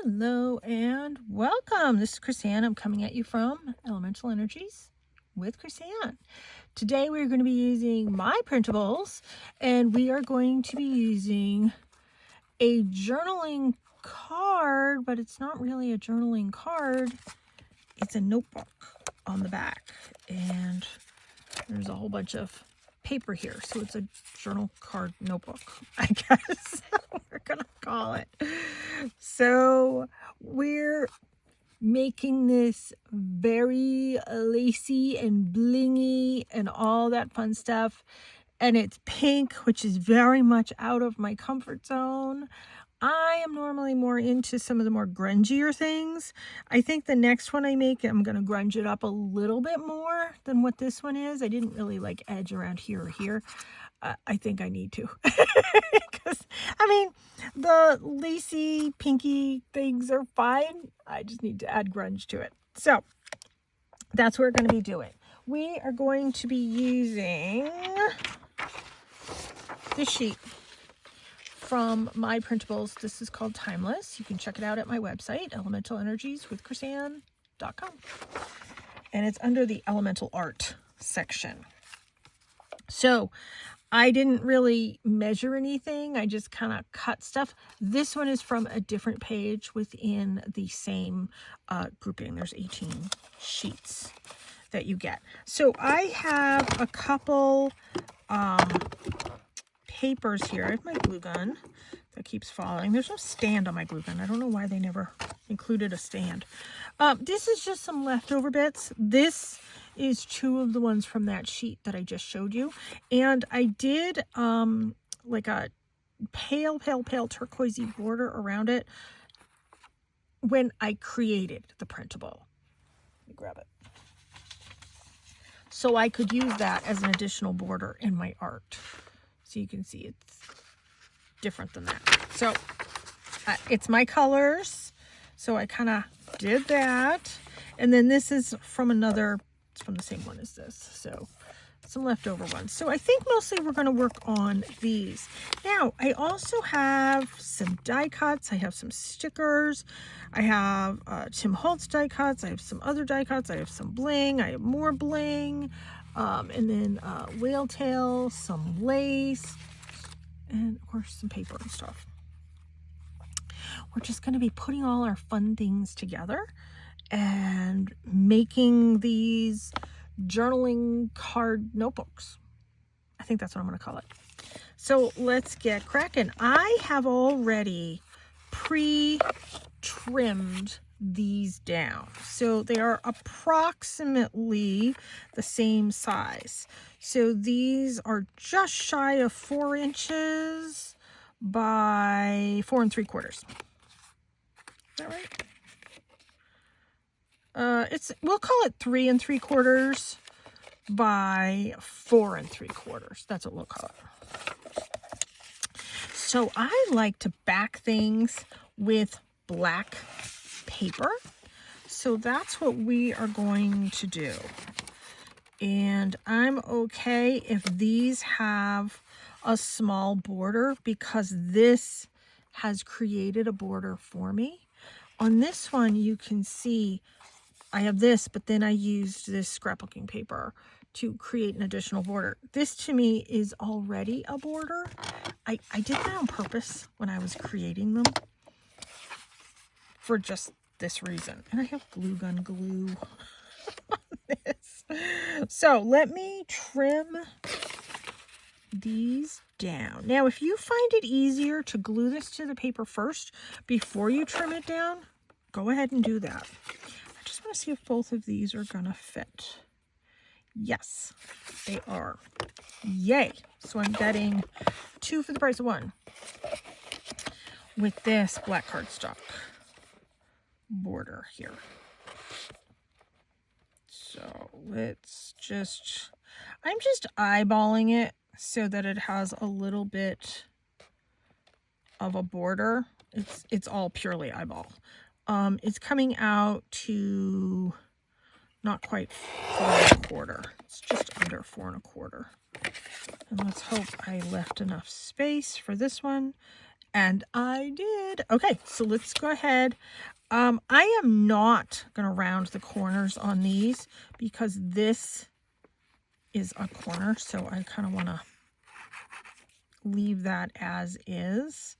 Hello and welcome. This is Chris-Anne. I'm coming at you from Elemental Energies with Chris-Anne. Today we're going to be using my printables, and we are going to be using a journaling card, but it's not really a journaling card. It's a notebook on the back, and there's a whole bunch of paper here, so it's a journal card notebook, I guess we're gonna call it. So we're making this very lacy and blingy and all that fun stuff, and it's pink, which is very much out of my comfort zone. I am normally more into some of the more grungier things. I think the next one I make, I'm going to grunge it up a little bit more than what this one is. I didn't really like edge around here or here. I think I need to. Because, I mean, the lacy, pinky things are fine. I just need to add grunge to it. So, that's what we're going to be doing. We are going to be using this sheet from my printables. This is called Timeless. You can check it out at my website, elementalenergieswithchrisanne.com. And it's under the elemental art section. So I didn't really measure anything. I just kind of cut stuff. This one is from a different page within the same grouping. There's 18 sheets that you get. So I have a couple papers here. I have my glue gun that keeps falling. There's no stand on my glue gun. I don't know why they never included a stand. This is just some leftover bits. This is two of the ones from that sheet that I just showed you. And I did like a pale turquoisey border around it when I created the printable. Let me grab it. So I could use that as an additional border in my art. So you can see it's different than that. So it's my colors. So I kind of did that. And then this is from another, it's from the same one as this. So some leftover ones. So I think mostly we're going to work on these. Now, I also have some die cuts. I have some stickers. I have Tim Holtz die cuts. I have some other die cuts. I have some bling. I have more bling. And then whale tail, some lace, and of course some paper and stuff. We're just going to be putting all our fun things together and making these journaling card notebooks. I think that's what I'm going to call it. So let's get cracking. I have already pre-trimmed these down, so they are approximately the same size. So these are just shy of 4 inches by 4 3/4. Is that right? We'll call it 3 3/4 by 4 3/4. That's what we'll call it. So I like to back things with black paper. So that's what we are going to do. And I'm okay if these have a small border because this has created a border for me. On this one, you can see I have this, but then I used this scrapbooking paper to create an additional border. This to me is already a border. I did that on purpose when I was creating them for just this reason. And I have glue gun glue on this. So let me trim these down. Now, if you find it easier to glue this to the paper first before you trim it down, go ahead and do that. I just want to see if both of these are gonna fit. Yes, they are. Yay. So I'm getting 2 for the price of 1 with this black cardstock border here. So let's just, I'm just eyeballing it so that it has a little bit of a border. It's all purely eyeball. It's coming out to not quite 4 1/4. It's just under 4 1/4. And let's hope I left enough space for this one. And I did. Okay, so let's go ahead. I am not going to round the corners on these because this is a corner, so I kind of want to leave that as is.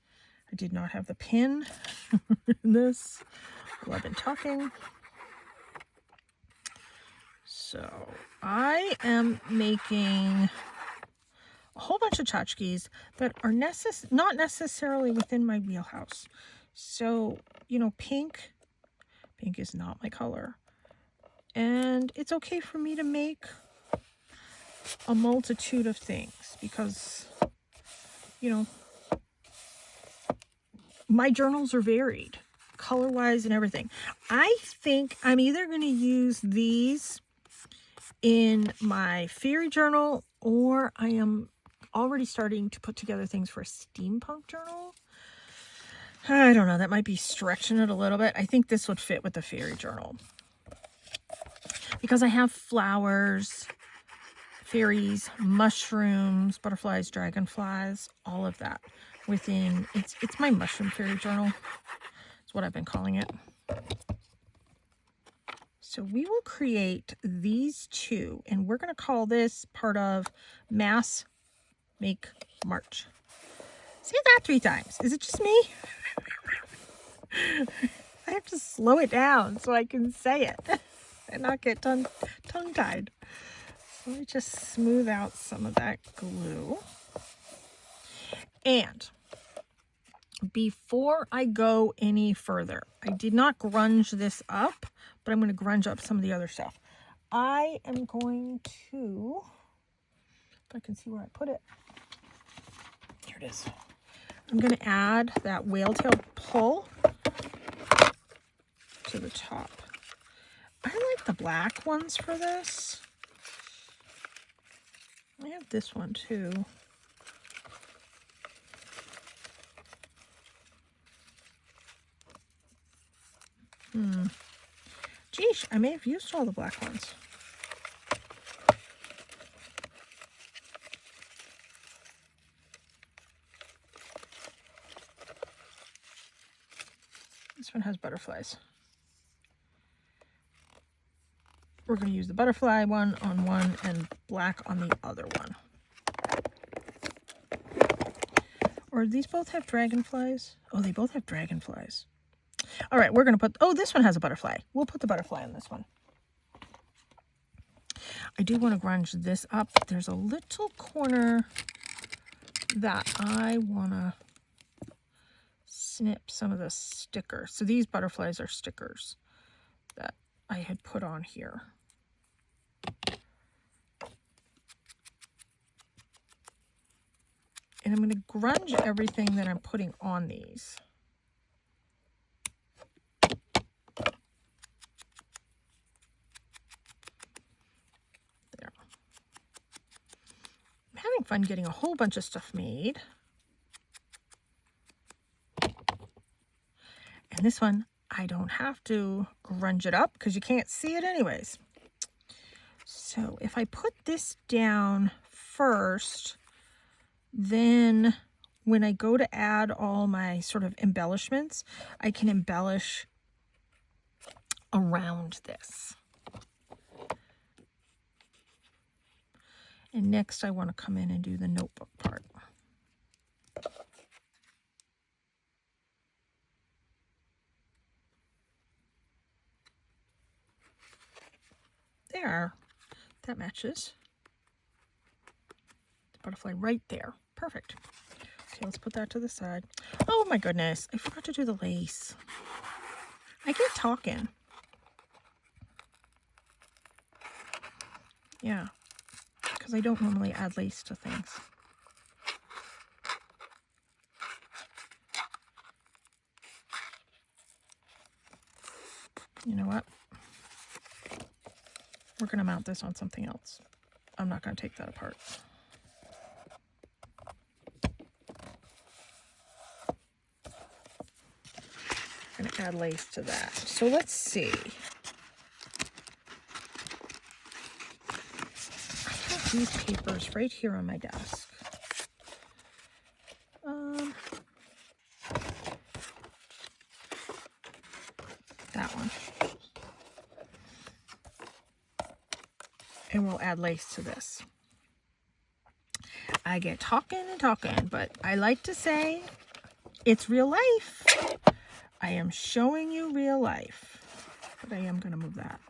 I did not have the pin in this while I've been talking. So I am making a whole bunch of tchotchkes that are not necessarily within my wheelhouse. So, you know, pink is not my color. And it's okay for me to make a multitude of things because, you know, my journals are varied color-wise and everything. I think I'm either going to use these in my fairy journal, or I am already starting to put together things for a steampunk journal. I don't know, that might be stretching it a little bit. I think this would fit with the fairy journal because I have flowers, fairies, mushrooms, butterflies, dragonflies, all of that within. It's my mushroom fairy journal. That's what I've been calling it. So we will create these two, and we're going to call this part of Mass Make March. Say that 3 times. Is it just me? I have to slow it down so I can say it and not get tongue-tied. So let me just smooth out some of that glue. And before I go any further, I did not grunge this up, but I'm going to grunge up some of the other stuff. I am going to, if I can see where I put it. Here it is. I'm going to add that whale tail pull to the top. I like the black ones for this. I have this one too. Geesh, I may have used all the black ones. This one has butterflies. We're going to use the butterfly one on one and black on the other one. Or these both have dragonflies? Oh, they both have dragonflies. All right, we're going to put, oh, this one has a butterfly. We'll put the butterfly on this one. I do want to grunge this up. There's a little corner that I want to snip some of the stickers. So these butterflies are stickers that I had put on here. And I'm going to grunge everything that I'm putting on these. There. I'm having fun getting a whole bunch of stuff made. And this one, I don't have to grunge it up because you can't see it anyways. So if I put this down first, then when I go to add all my sort of embellishments, I can embellish around this. And next I want to come in and do the notebook part. There, that matches. The butterfly right there. Perfect. Okay, let's put that to the side. Oh my goodness, I forgot to do the lace. I get talking. Yeah, because I don't normally add lace to things. You know what? We're going to mount this on something else. I'm not going to take that apart. I'm going to add lace to that. So let's see. I have these papers right here on my desk. that one. And we'll add lace to this. I get talking and talking, but I like to say it's real life. I am showing you real life. But I am going to move that.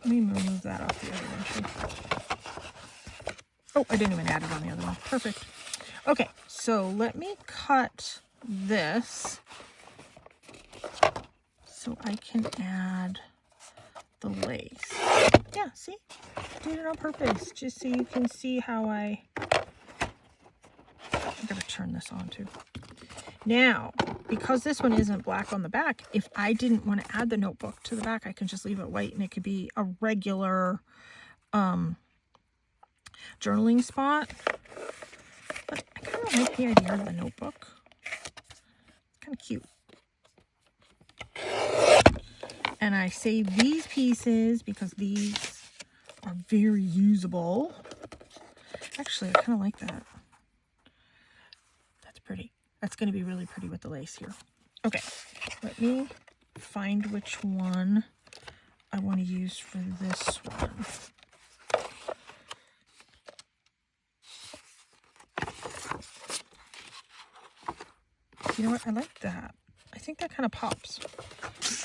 Let me remove that off the other one too. Oh, I didn't even add it on the other one. Perfect. Okay, so let me cut this so I can add the lace. Yeah, see? Did it on purpose, just so you can see how I'm going to turn this on too. Now, because this one isn't black on the back, if I didn't want to add the notebook to the back, I can just leave it white and it could be a regular journaling spot. But I kind of like the idea of the notebook. It's kind of cute. And I save these pieces because these are very usable. Actually, I kind of like that. That's pretty. That's going to be really pretty with the lace here. Okay, let me find which one I want to use for this one. You know what? I like that. I think that kind of pops.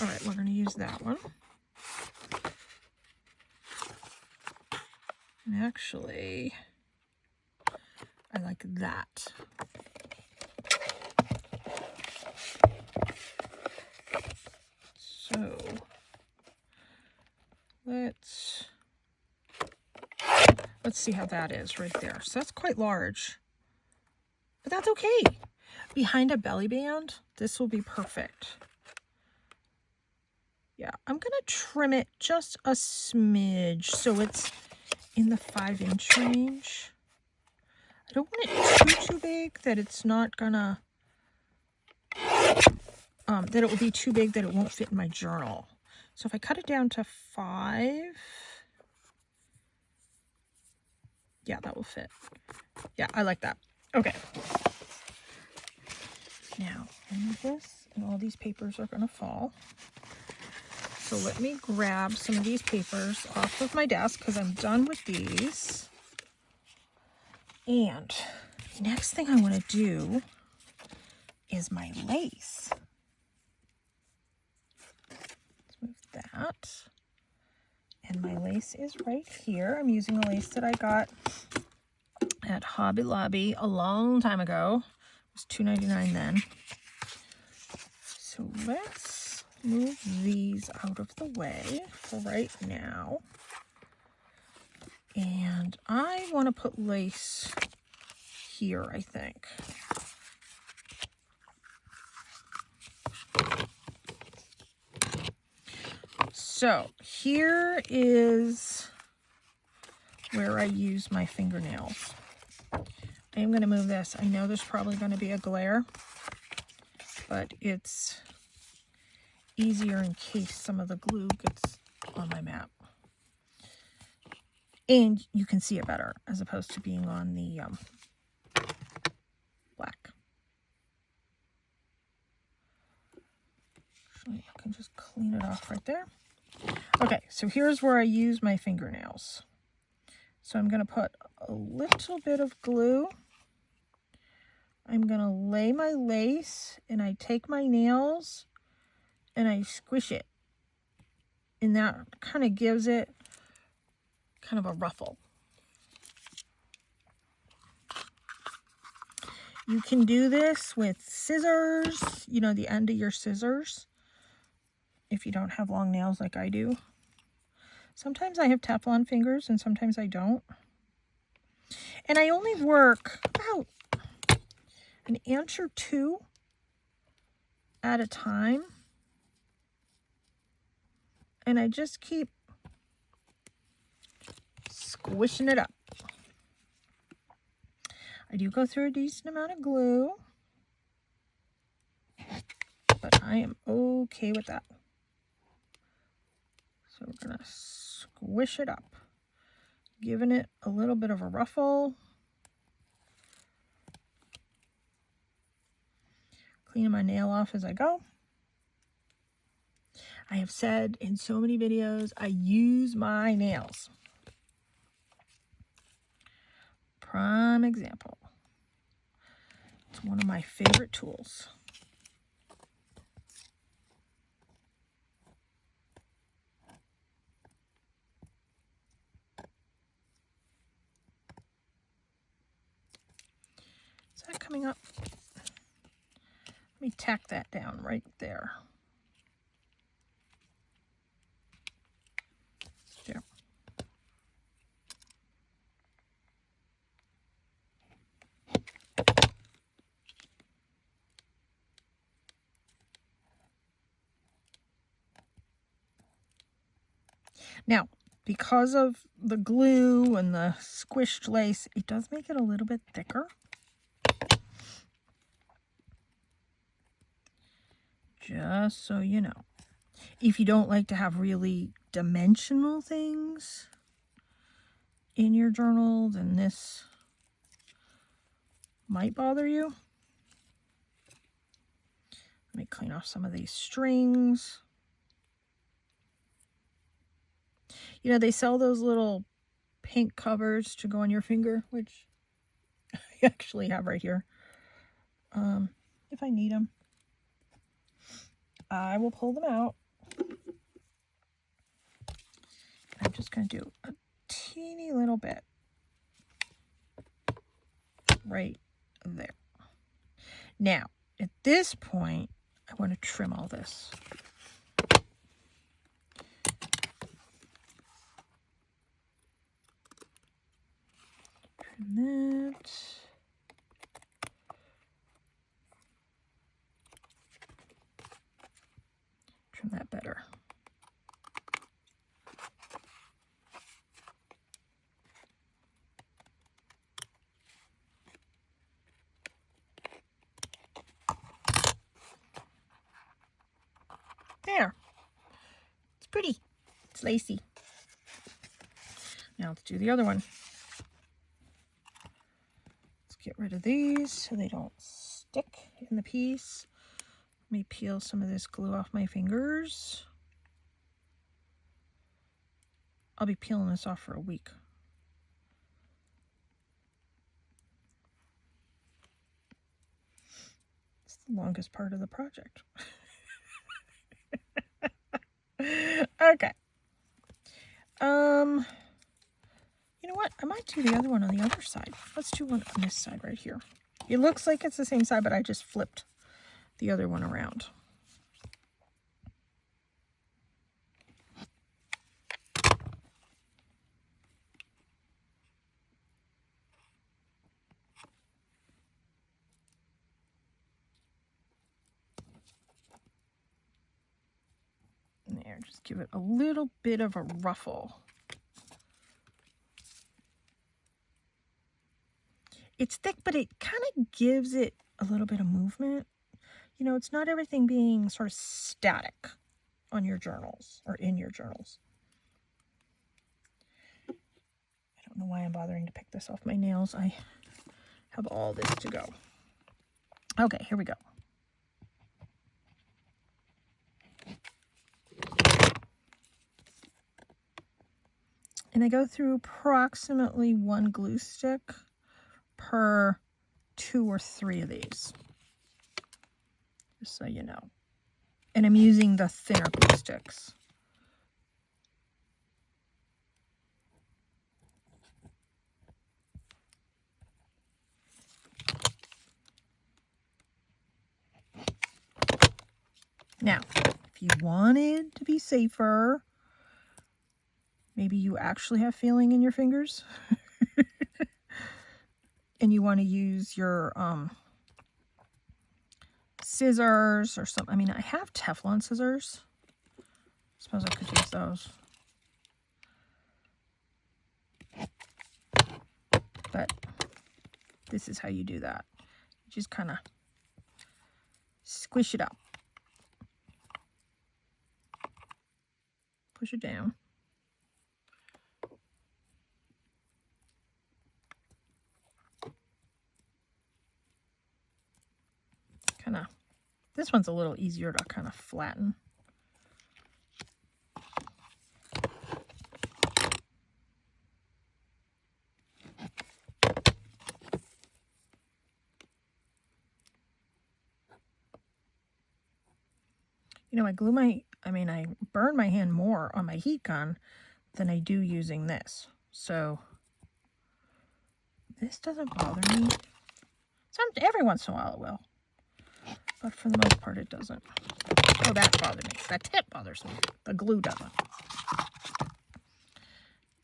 All right, we're going to use that one. And actually, I like that. So let's see how that is right there. So that's quite large, but that's okay. Behind a belly band, this will be perfect. Yeah, I'm gonna trim it just a smidge so it's in the 5-inch range. I don't want it too big that it's not gonna that it will be too big that it won't fit in my journal. So if I cut it down to 5, yeah, that will fit. Yeah, I like that. Okay. Now, remove this, and all these papers are going to fall. So let me grab some of these papers off of my desk because I'm done with these. And next thing I want to do is my lace. Let's move that. And my lace is right here. I'm using a lace that I got at Hobby Lobby a long time ago. It was $2.99 then. So let's move these out of the way for right now. And I want to put lace here, I think. So here is where I use my fingernails. I am going to move this. I know there's probably going to be a glare, but it's easier in case some of the glue gets on my map. And you can see it better as opposed to being on the black. Actually, I can just clean it off right there. Okay, so here's where I use my fingernails. So I'm going to put a little bit of glue. I'm going to lay my lace and I take my nails and I squish it. And that kind of gives it kind of a ruffle. You can do this with scissors, you know, the end of your scissors, if you don't have long nails like I do. Sometimes I have Teflon fingers and sometimes I don't. And I only work about an inch or two at a time. And I just keep squishing it up. I do go through a decent amount of glue, but I am okay with that. So we're going to squish it up, giving it a little bit of a ruffle. cleaning my nail off as I go. I have said in so many videos, I use my nails. Prime example. It's one of my favorite tools. Is that coming up? Let me tack that down right there. There. Now, because of the glue and the squished lace, it does make it a little bit thicker. Just so you know. If you don't like to have really dimensional things in your journal, then this might bother you. Let me clean off some of these strings. You know, they sell those little pink covers to go on your finger, which I actually have right here. If I need them, I will pull them out. I'm just going to do a teeny little bit right there. Now, at this point, I want to trim all this. Trim that. Trim that better. There. It's pretty. It's lacy. Now let's do the other one. Let's get rid of these so they don't stick in the piece. Let me peel some of this glue off my fingers. I'll be peeling this off for a week. It's the longest part of the project. Okay. You know what? I might do the other one on the other side. Let's do one on this side right here. It looks like it's the same side, but I just flipped the other one around. There, just give it a little bit of a ruffle. It's thick, but it kind of gives it a little bit of movement. You know, it's not everything being sort of static on your journals or in your journals. I don't know why I'm bothering to pick this off my nails. I have all this to go. Okay, here we go. And I go through approximately 1 glue stick per 2 or 3 of these, just so you know. And I'm using the thinner glue sticks. Now, if you wanted to be safer, maybe you actually have feeling in your fingers and you want to use your scissors or something. I mean, I have Teflon scissors. I suppose I could use those. But this is how you do that. You just kind of squish it up. Push it down. Kind of This one's a little easier to kind of flatten. You know, I burn my hand more on my heat gun than I do using this. So this doesn't bother me. Every once in a while it will. But for the most part it doesn't. Oh, that bothers me. That tip bothers me. The glue doesn't.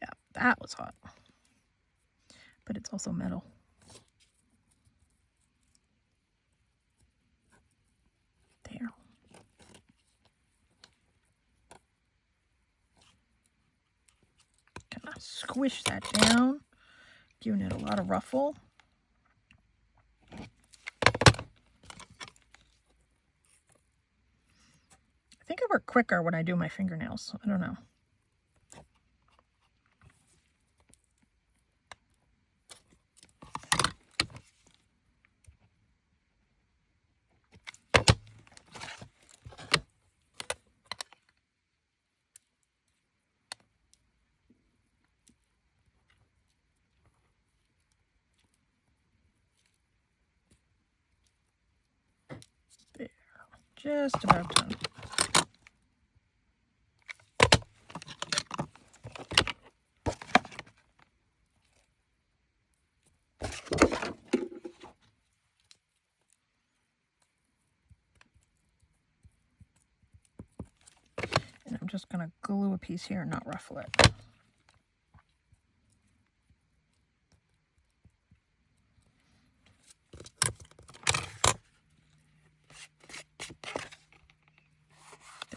Yeah, that was hot. But it's also metal. There. Kind of squish that down, giving it a lot of ruffle. I think I work quicker when I do my fingernails. I don't know. There, just about done. And I'm just going to glue a piece here and not ruffle it.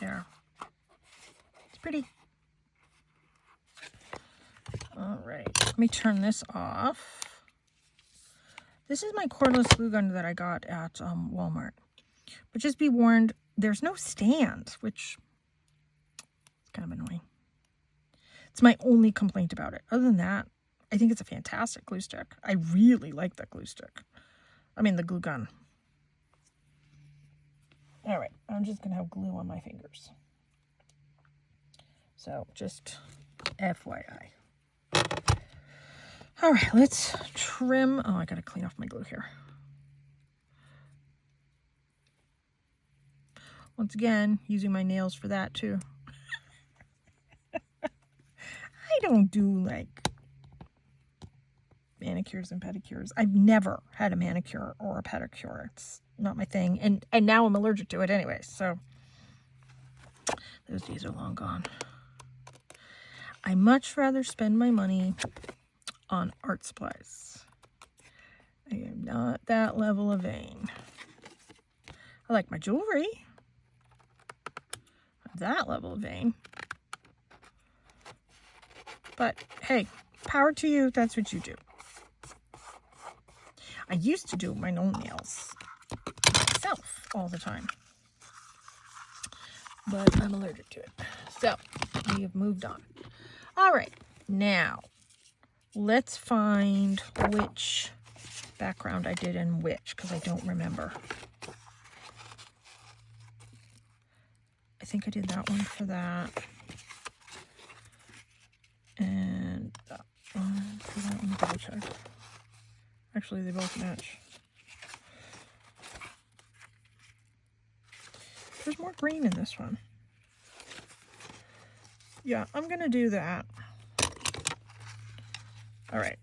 There. It's pretty. All right, let me turn this off. This is my cordless glue gun that I got at Walmart. But just be warned, there's no stand, which is kind of annoying. It's my only complaint about it. Other than that, I think it's a fantastic glue stick. I really like that glue stick. I mean, the glue gun. All right, I'm just going to have glue on my fingers. So, just FYI. All right, let's trim. Oh, I got to clean off my glue here. Once again, using my nails for that too. I don't do like manicures and pedicures. I've never had a manicure or a pedicure. It's not my thing. And now I'm allergic to it anyway. So those days are long gone. I much rather spend my money on art supplies. I am not that level of vain. I like my jewelry. I'm that level of vain. But hey, power to you. That's what you do. I used to do my own nails myself all the time. But I'm allergic to it. So we have moved on. All right, now let's find which background I did in which, because I don't remember. I think I did that one for that. And that one for that one. Double check. Actually, they both match. There's more green in this one. Yeah, I'm going to do that. All right.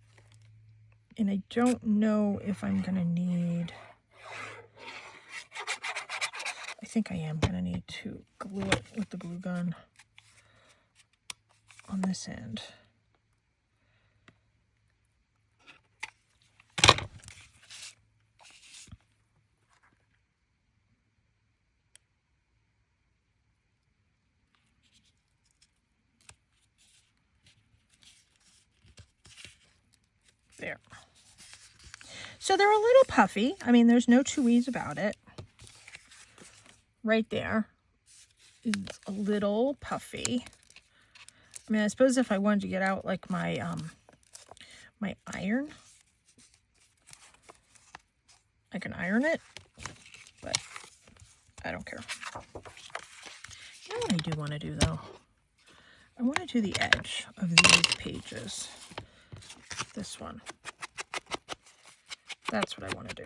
And I don't know if I'm going to need... I think I am going to need to glue it with the glue gun on this end. There. So they're a little puffy. I mean, there's no two ways about it. Right there is a little puffy. I mean, I suppose if I wanted to get out like my my iron, I can iron it, but I don't care. You know what I do want to do, though? I want to do the edge of these pages. This one. That's what I want to do.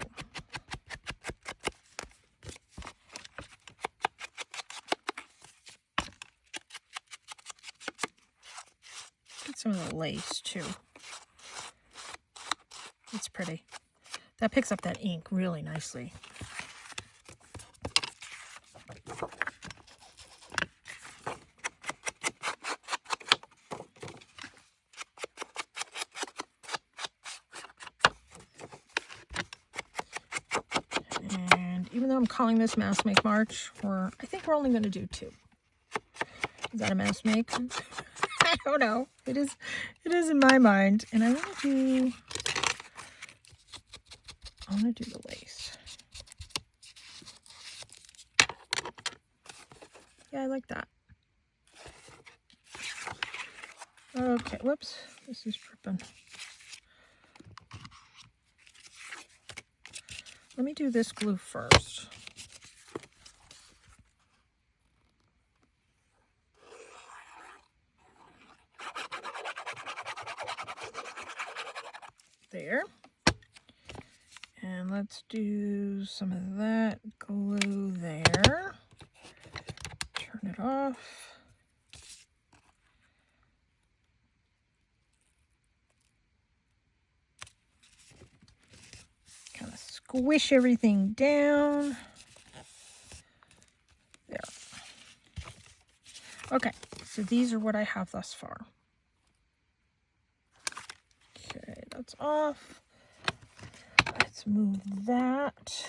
Get some of the lace, too. It's pretty. That picks up that ink really nicely. And even though I'm calling this Mass Make March, I think we're only going to do 2. Is that a mass make? I don't know. It is in my mind. And I want to do the lace. Yeah, I like that. Okay, whoops. This is dripping. Let me do this glue first. There. And let's do some of that glue there. Turn it off. Kind of squish everything down. There. Okay, so these are what I have thus far. Okay, that's off. Let's move that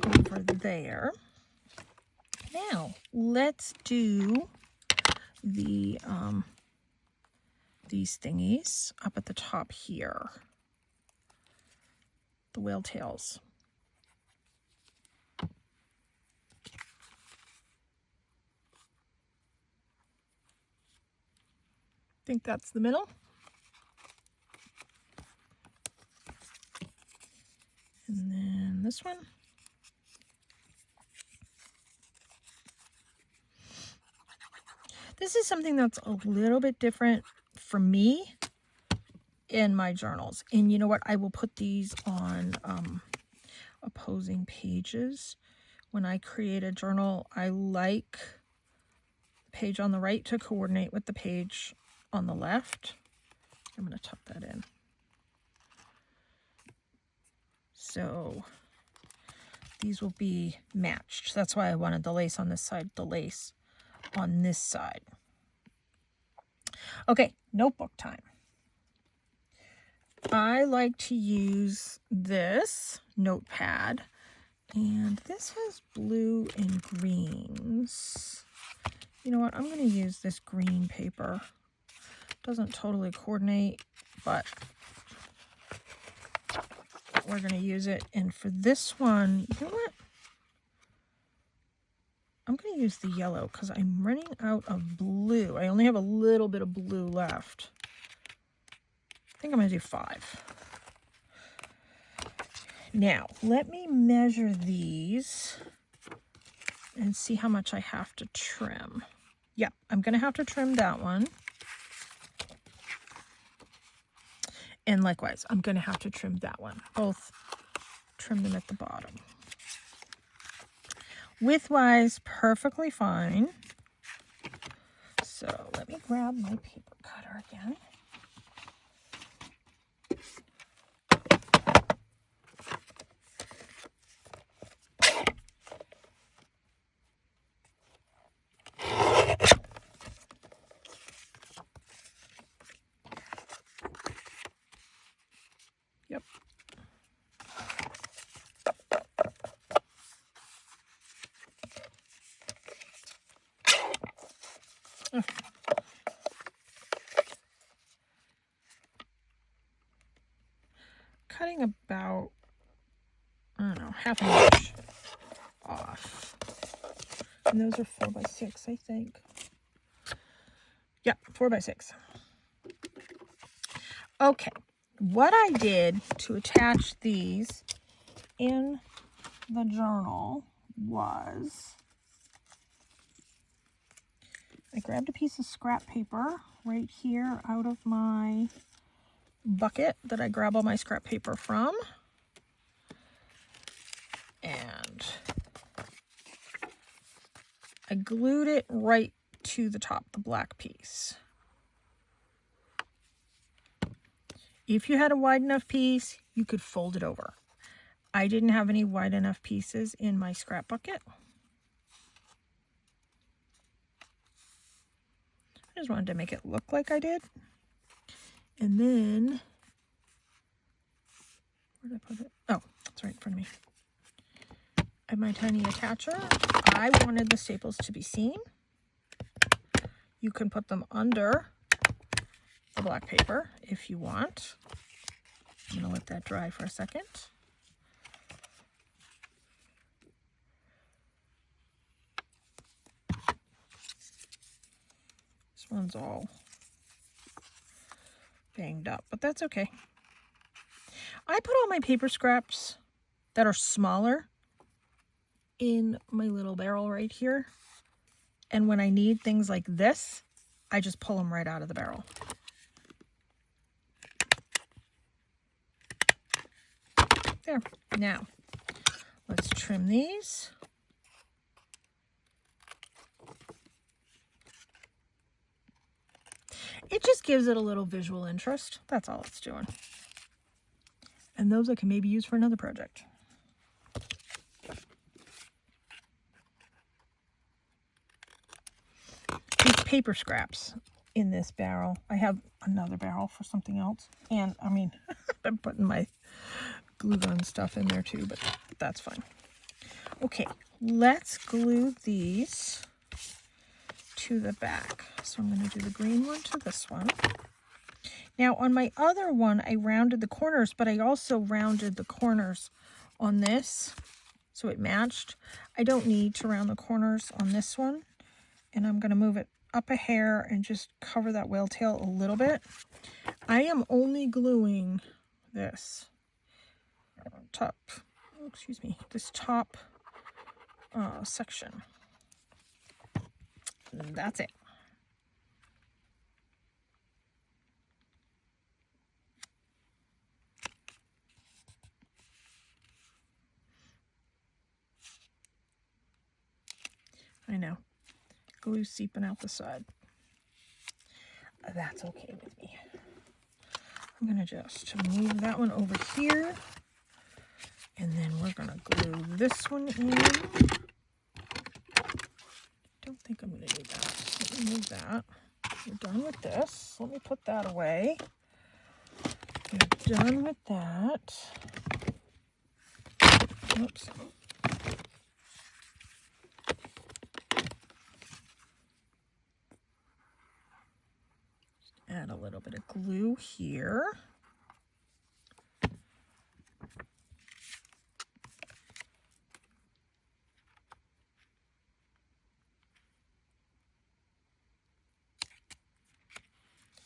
over there. Now, let's do the these thingies up at the top here. The whale tails. I think that's the middle. And then this one. This is something that's a little bit different for me in my journals. And you know what? I will put these on opposing pages. When I create a journal, I like the page on the right to coordinate with the page on the left. I'm going to tuck that in. So these will be matched. That's why I wanted the lace on this side, the lace on this side. Okay, notebook time. I like to use this notepad, and this has blue and greens. You know what? I'm going to use this green paper. Doesn't totally coordinate, but we're going to use it. And for this one, you know what? I'm going to use the yellow because I'm running out of blue. I only have a little bit of blue left. I think I'm going to do 5. Now, let me measure these and see how much I have to trim. Yep, I'm going to have to trim that one. And likewise, I'm going to have to trim that one. Both trim them at the bottom. Widthwise, perfectly fine. So let me grab my paper cutter again. Yep. Oh. Cutting about, I don't know, half an inch off. And those are 4x6, I think. Yeah, 4x6. Okay, what I did to attach these in the journal was I grabbed a piece of scrap paper right here out of my bucket that I grab all my scrap paper from. And I glued it right to the top, the black piece. If you had a wide enough piece, you could fold it over. I didn't have any wide enough pieces in my scrap bucket. I just wanted to make it look like I did. And then, where did I put it? Oh, it's right in front of me. I have my tiny attacher. I wanted the staples to be seen. You can put them under the black paper if you want. I'm going to let that dry for a second. This one's all banged up, but that's okay. I put all my paper scraps that are smaller in my little barrel right here. And when I need things like this, I just pull them right out of the barrel. There. Now, let's trim these. It just gives it a little visual interest. That's all it's doing. And those I can maybe use for another project. These paper scraps in this barrel. I have another barrel for something else. And I mean, I'm putting my glue gun stuff in there too, but that's fine. Okay, let's glue these to the back. So I'm going to do the green one to this one. Now on my other one, I rounded the corners, but I also rounded the corners on this so it matched. I don't need to round the corners on this one. And I'm going to move it up a hair and just cover that whale tail a little bit. I am only gluing this top, excuse me, this top section. And that's it. I know. Glue seeping out the side. That's okay with me. I'm going to just move that one over here. And then we're going to glue this one in. Don't think I'm going to do that. Let me move that. We're done with this. Let me put that away. We're done with that. Oops. Add a little bit of glue here.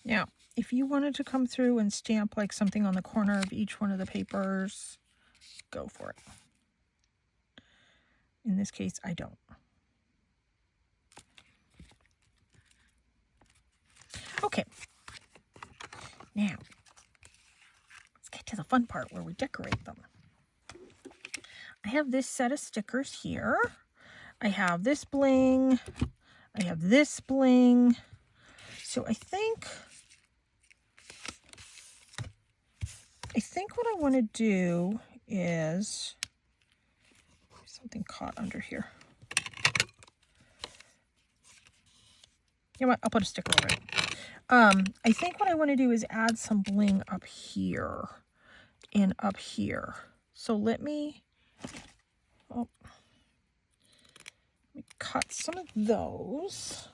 Now, if you wanted to come through and stamp like something on the corner of each one of the papers, go for it. In this case, I don't. Okay. Now, let's get to the fun part where we decorate them. I have this set of stickers here. I have this bling. I have this bling. So I think what I want to do is, something caught under here. You know what? I'll put a sticker over it. I think what I want to do is add some bling up here and up here. So let me cut some of those.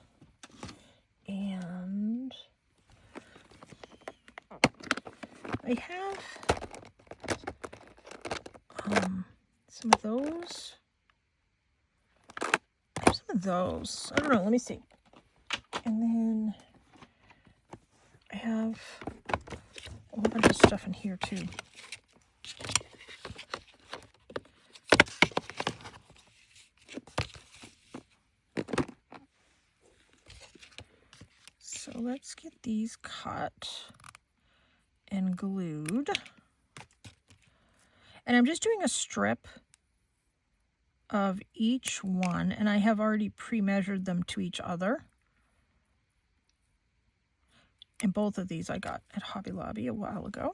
And I have some of those. I have some of those. I don't know. Let me see. And then I have a whole bunch of stuff in here too. let's get these cut and glued. And I'm just doing a strip of each one, and I have already pre-measured them to each other. And both of these I got at Hobby Lobby a while ago.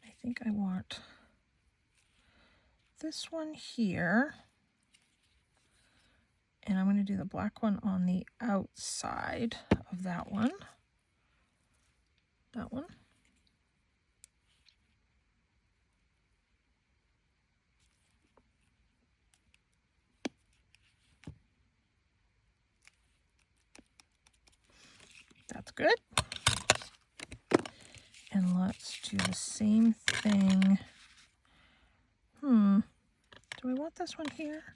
I think I want this one here. And I'm going to do the black one on the outside of that one. That one. That's good. And let's do the same thing. Do I want this one here?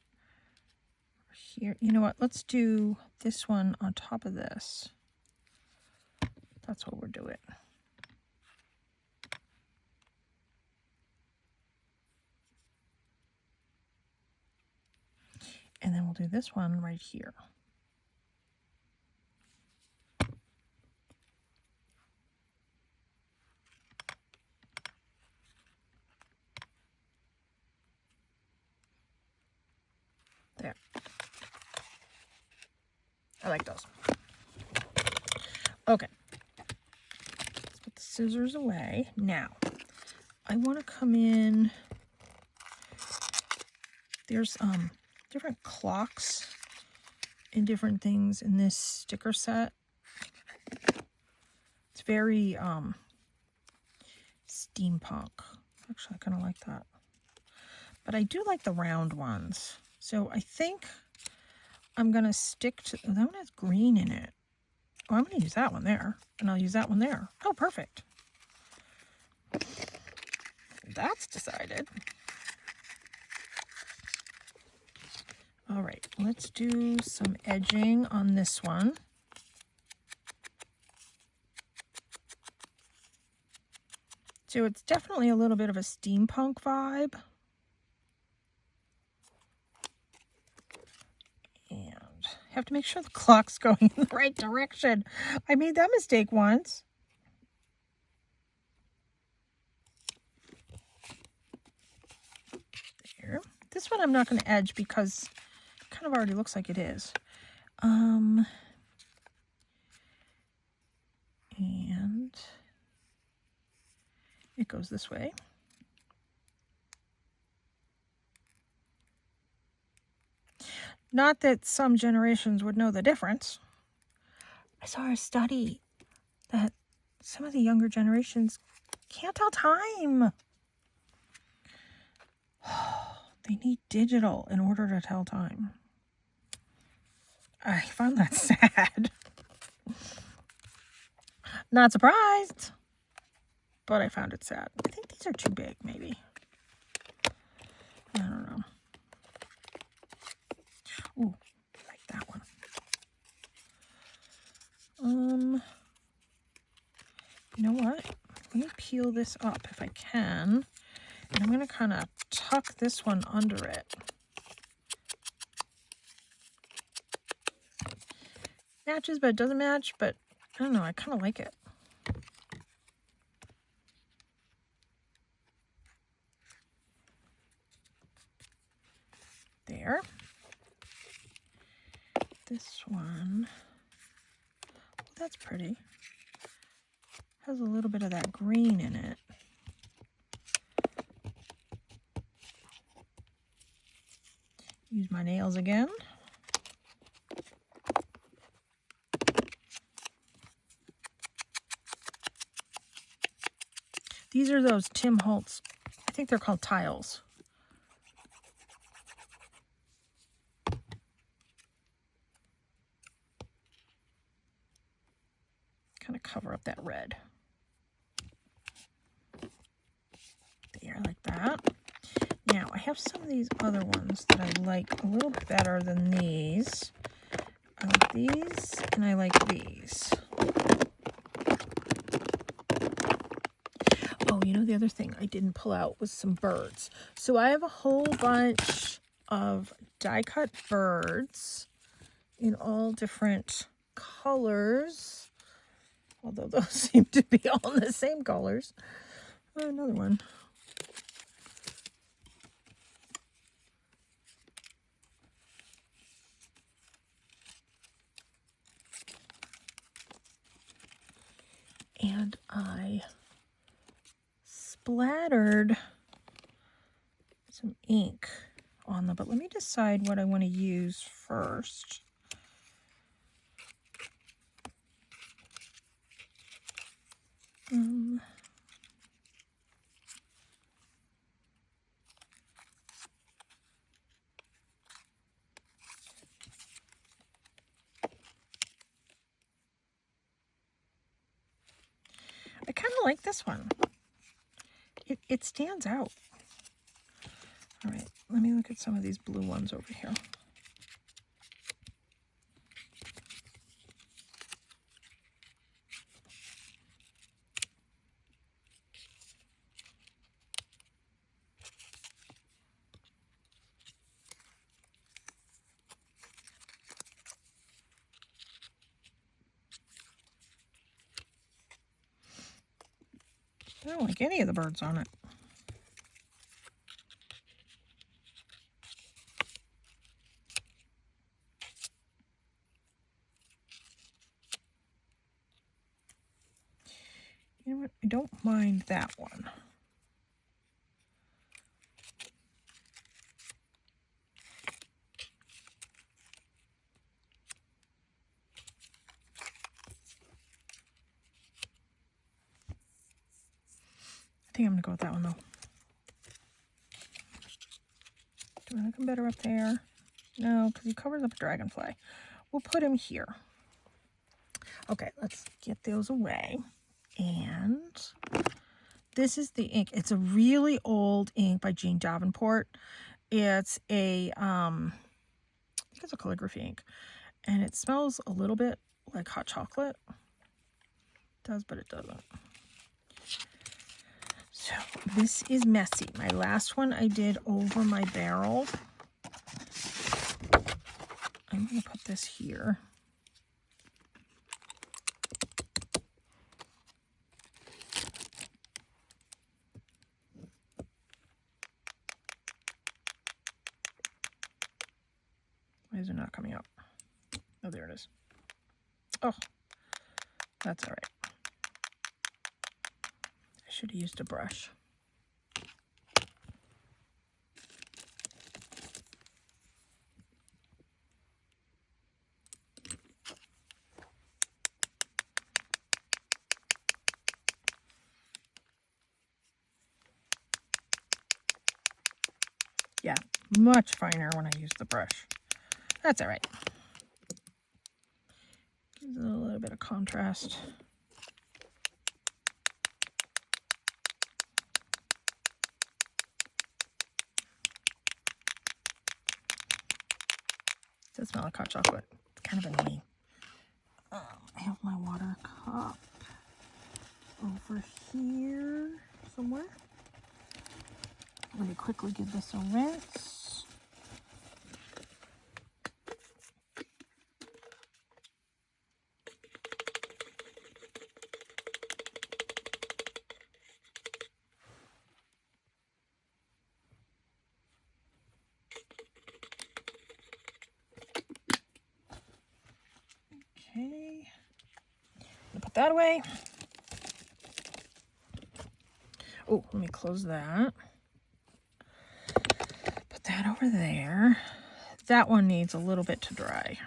Here. You know what? Let's do this one on top of this. That's what we're doing. And then we'll do this one right here. There. I like those. Okay. Let's put the scissors away. Now, I want to come in. There's different clocks and different things in this sticker set. It's very steampunk. Actually, I kind of like that. But I do like the round ones. So I think I'm going to stick to... Oh, that one has green in it. Oh, I'm going to use that one there. And I'll use that one there. Oh, perfect. That's decided. All right, let's do some edging on this one. So it's definitely a little bit of a steampunk vibe. And have to make sure the clock's going in the right direction. I made that mistake once. There. This one I'm not going to edge because it kind of already looks like it is. And it goes this way. Not that some generations would know the difference. I saw a study that some of the younger generations can't tell time. They need digital in order to tell time. I found that sad. Not surprised, but I found it sad. I think these are too big, maybe. I don't know. Ooh, I like that one. You know what? Let me peel this up if I can. And I'm going to kind of tuck this one under it. Matches, but it doesn't match, but I don't know, I kind of like it. There. This one, oh, that's pretty. Has a little bit of that green in it. Use my nails again. These are those Tim Holtz, I think they're called tiles. Kind of cover up that red. There, like that. Now, I have some of these other ones that I like a little better than these. I like these, and I like these. Oh, you know, the other thing I didn't pull out was some birds. So I have a whole bunch of die cut birds in all different colors, although those seem to be all in the same colors. Another one. And I splattered some ink on them, but let me decide what I want to use first. I kind of like this one. It stands out. All right, let me look at some of these blue ones over here. I don't like any of the birds on it. You know what? I don't mind that one. I think I'm going to go with that one, though. Do I like him better up there? No, because he covers up a dragonfly. We'll put him here. Okay, let's get those away. And this is the ink. It's a really old ink by Jean Davenport. It's a, I think it's a calligraphy ink. And it smells a little bit like hot chocolate. It does, but it doesn't. So this is messy. My last one I did over my barrel. I'm going to put this here. Why is it not coming up? Oh, there it is. Oh, that's all right. I should have used a brush. Yeah, much finer when I use the brush. That's all right. Gives it a little bit of contrast. It does smell like hot chocolate. It's kind of annoying. I have my water cup over here somewhere. Let me quickly give this a rinse. Okay, I'll put that away. Oh, let me close that. Put that over there. That one needs a little bit to dry.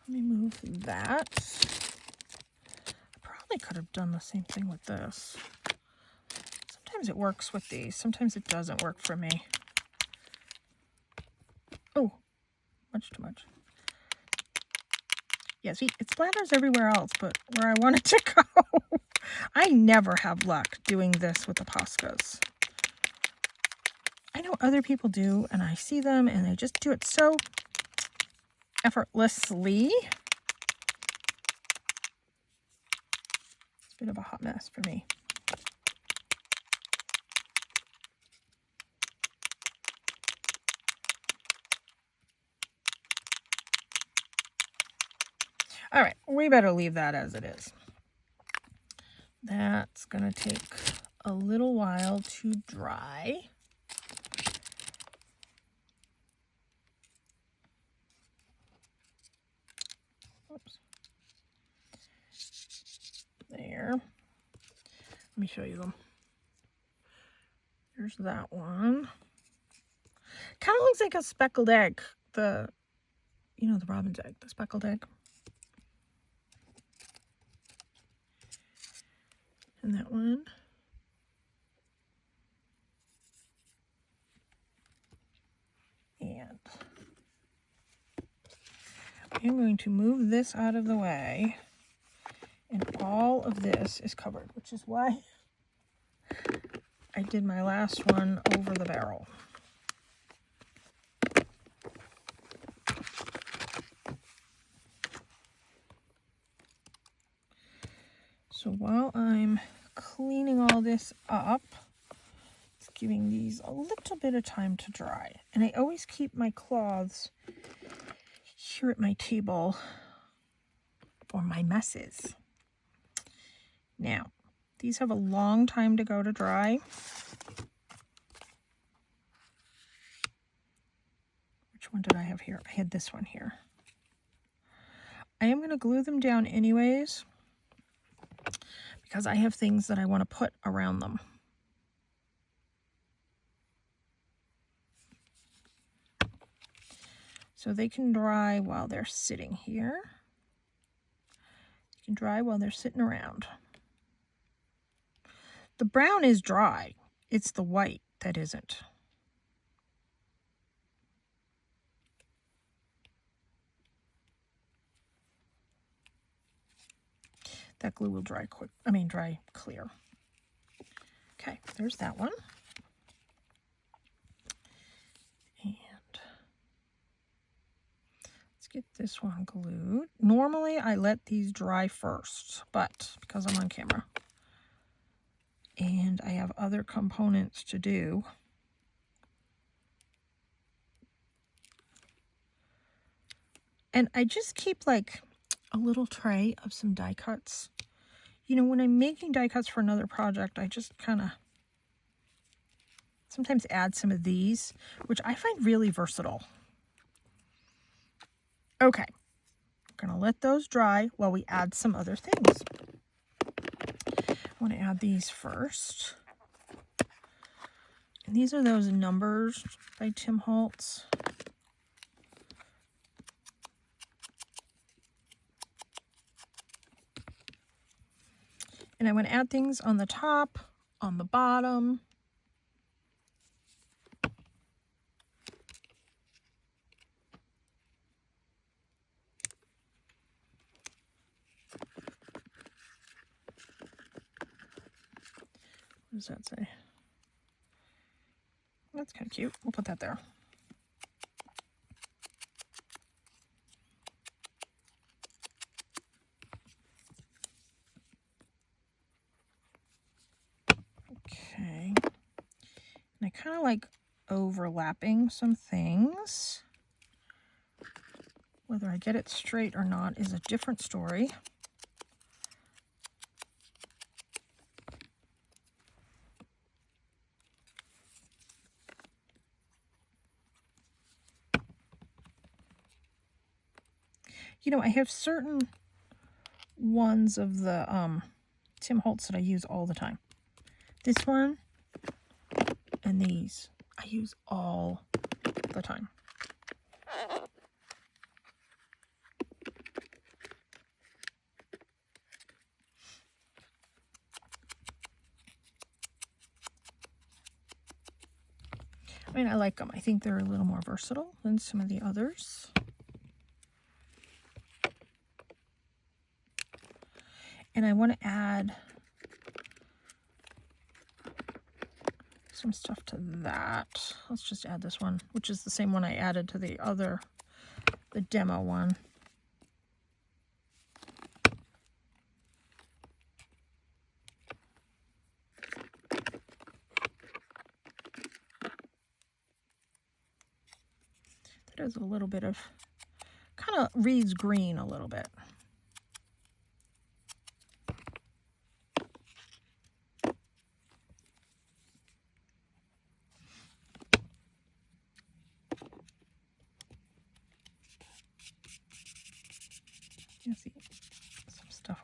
Let me move that. I probably could have done the same thing with this. Sometimes it works with these. Sometimes it doesn't work for me. Oh, much too much. Yeah, see, it splatters everywhere else, but where I want it to go. I never have luck doing this with the Poscas. I know other people do, and I see them, and they just do it so effortlessly. It's a bit of a hot mess for me. All right, we better leave that as it is. That's going to take a little while to dry. Oops. There. Let me show you them. Here's that one. Kind of looks like a speckled egg. The robin's egg, the speckled egg. And that one. And I'm going to move this out of the way. And all of this is covered, which is why I did my last one over the barrel. So while I'm cleaning all this up, it's giving these a little bit of time to dry. And I always keep my cloths here at my table for my messes. Now, these have a long time to go to dry. Which one did I have here? I had this one here. I am going to glue them down anyways, because I have things that I want to put around them. So they can dry while they're sitting here. They can dry while they're sitting around. The brown is dry. It's the white that isn't. That glue will dry quick. Dry clear. Okay, there's that one. And let's get this one glued. Normally, I let these dry first, but because I'm on camera and I have other components to do, and I just keep like a little tray of some die cuts. You know, when I'm making die cuts for another project, I just kind of sometimes add some of these, which I find really versatile. Okay, I'm gonna let those dry while we add some other things. I want to add these first. And these are those numbers by Tim Holtz. And I'm going to add things on the top, on the bottom. What does that say? That's kind of cute. We'll put that there. Okay. And I kind of like overlapping some things. Whether I get it straight or not is a different story. You know, I have certain ones of the Tim Holtz that I use all the time. This one and these I use all the time. I like them. I think they're a little more versatile than some of the others. And I want to add some stuff to that. Let's just add this one, which is the same one I added to the demo one. That is a little bit of, kind of reads green a little bit.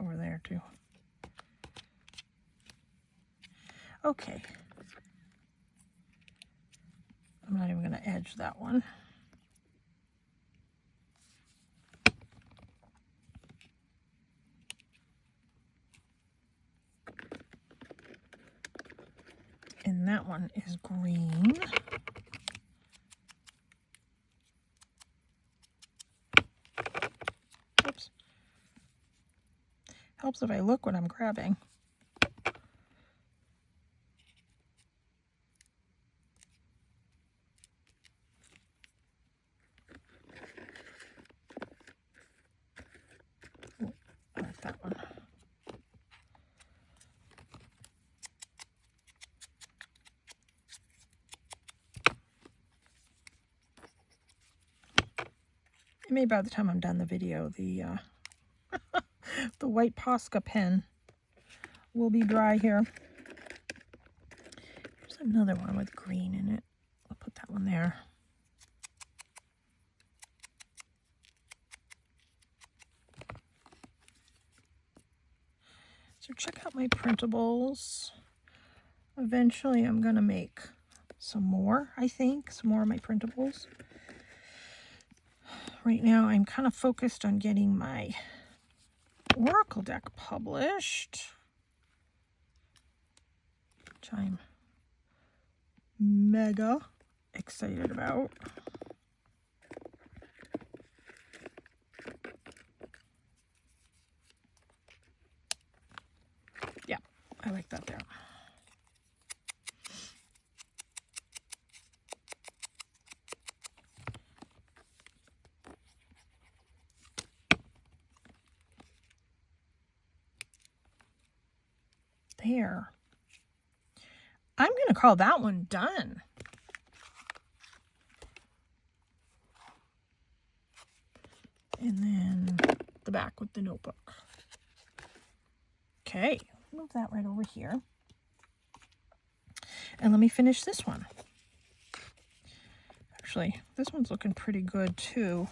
over there too. Okay. I'm not even going to edge that one. And that one is green. Oops. Helps if I look what I'm grabbing. Ooh, I like that one. Maybe by the time I'm done the video, the the white Posca pen will be dry here. There's another one with green in it. I'll put that one there. So check out my printables. Eventually I'm going to make some more, I think, some more of my printables. Right now I'm kind of focused on getting my Oracle deck published, which I'm mega excited about. Yeah, I like that there. There. I'm going to call that one done. And then the back with the notebook. Okay, move that right over here. And let me finish this one. Actually, this one's looking pretty good too.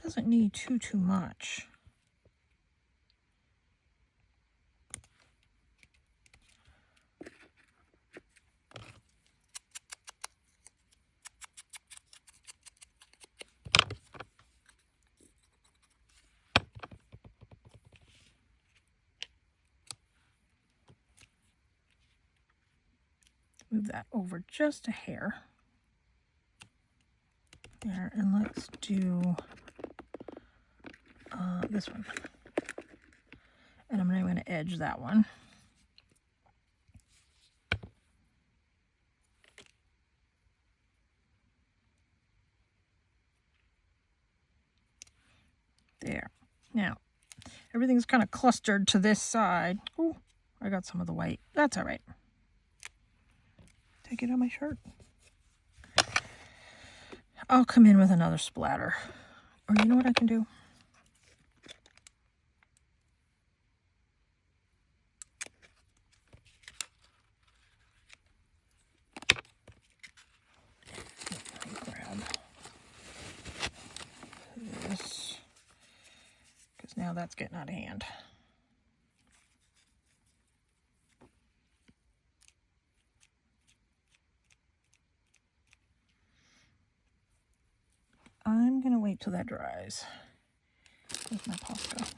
Doesn't need too much. Move that over just a hair. There, and let's do this one. And I'm going to edge that one. There. Now, everything's kind of clustered to this side. Ooh, I got some of the white. That's all right. Take it on my shirt. I'll come in with another splatter. Or you know what I can do? Grab this, because now that's getting out of hand. I'm going to wait till that dries with my Posca.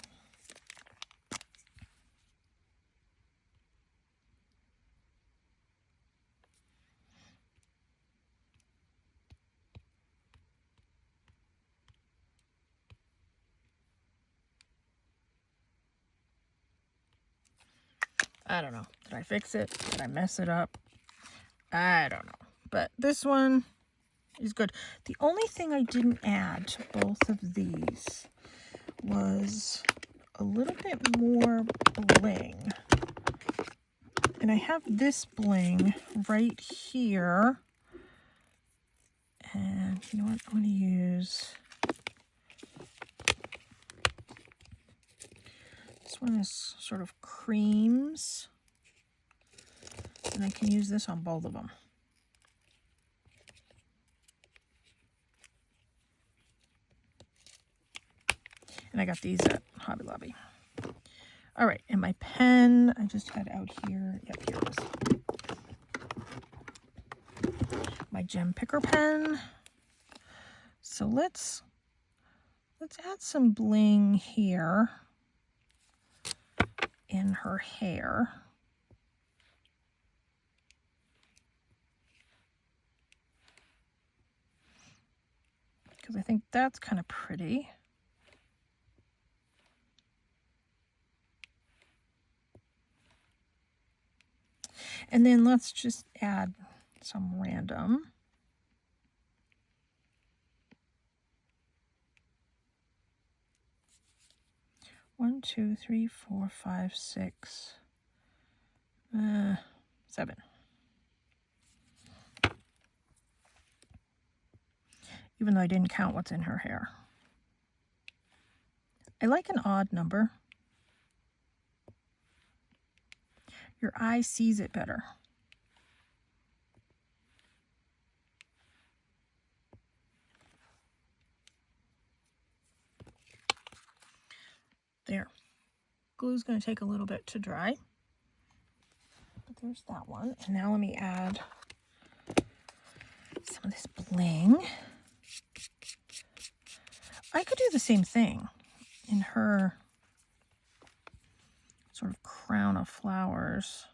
I don't know. Did I fix it? Did I mess it up? I don't know. But this one is good. The only thing I didn't add to both of these was a little bit more bling. And I have this bling right here. And you know what? I'm going to use... This one is sort of creams. And I can use this on both of them. And I got these at Hobby Lobby. All right, and my pen, I just had out here. Yep, here it is. My gem picker pen. So let's add some bling here in her hair. Because I think that's kind of pretty. And then let's just add some random. One, two, three, four, five, six, 7. Even though I didn't count what's in her hair. I like an odd number. Your eye sees it better. There. Glue's going to take a little bit to dry. But there's that one. And now let me add some of this bling. I could do the same thing in her sort of crown of flowers.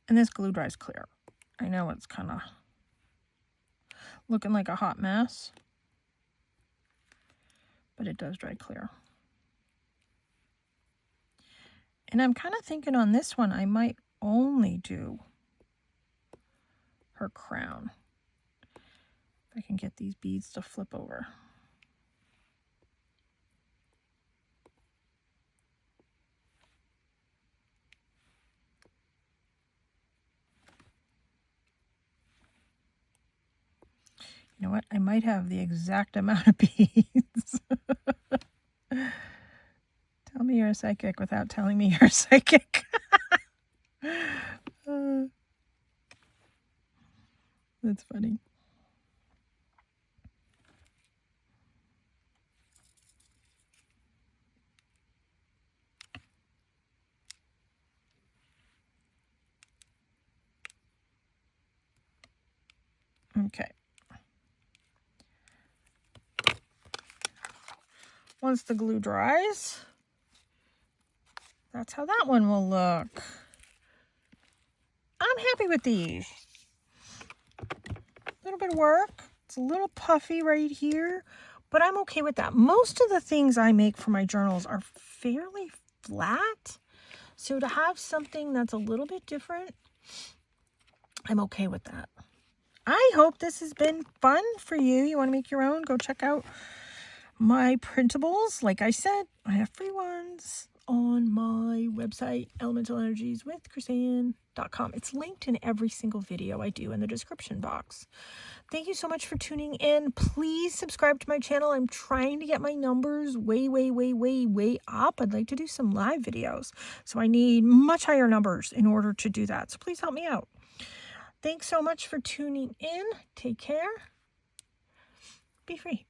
And this glue dries clear. I know it's kind of looking like a hot mess, but it does dry clear. And I'm kind of thinking on this one, I might only do her crown. If I can get these beads to flip over. You know what? I might have the exact amount of beads. Tell me you're a psychic without telling me you're a psychic. That's funny. Okay. Once the glue dries, that's how that one will look. I'm happy with these. A little bit of work. It's a little puffy right here, but I'm okay with that. Most of the things I make for my journals are fairly flat. So to have something that's a little bit different, I'm okay with that. I hope this has been fun for you. You want to make your own? Go check out my printables. Like I said, I have free ones on my website, elementalenерgieswithchrisanne.com. It's linked in every single video I do in the description box. Thank you so much for tuning in. Please subscribe to my channel. I'm trying to get my numbers way up. I'd like to do some live videos. So I need much higher numbers in order to do that. So please help me out. Thanks so much for tuning in. Take care. Be free.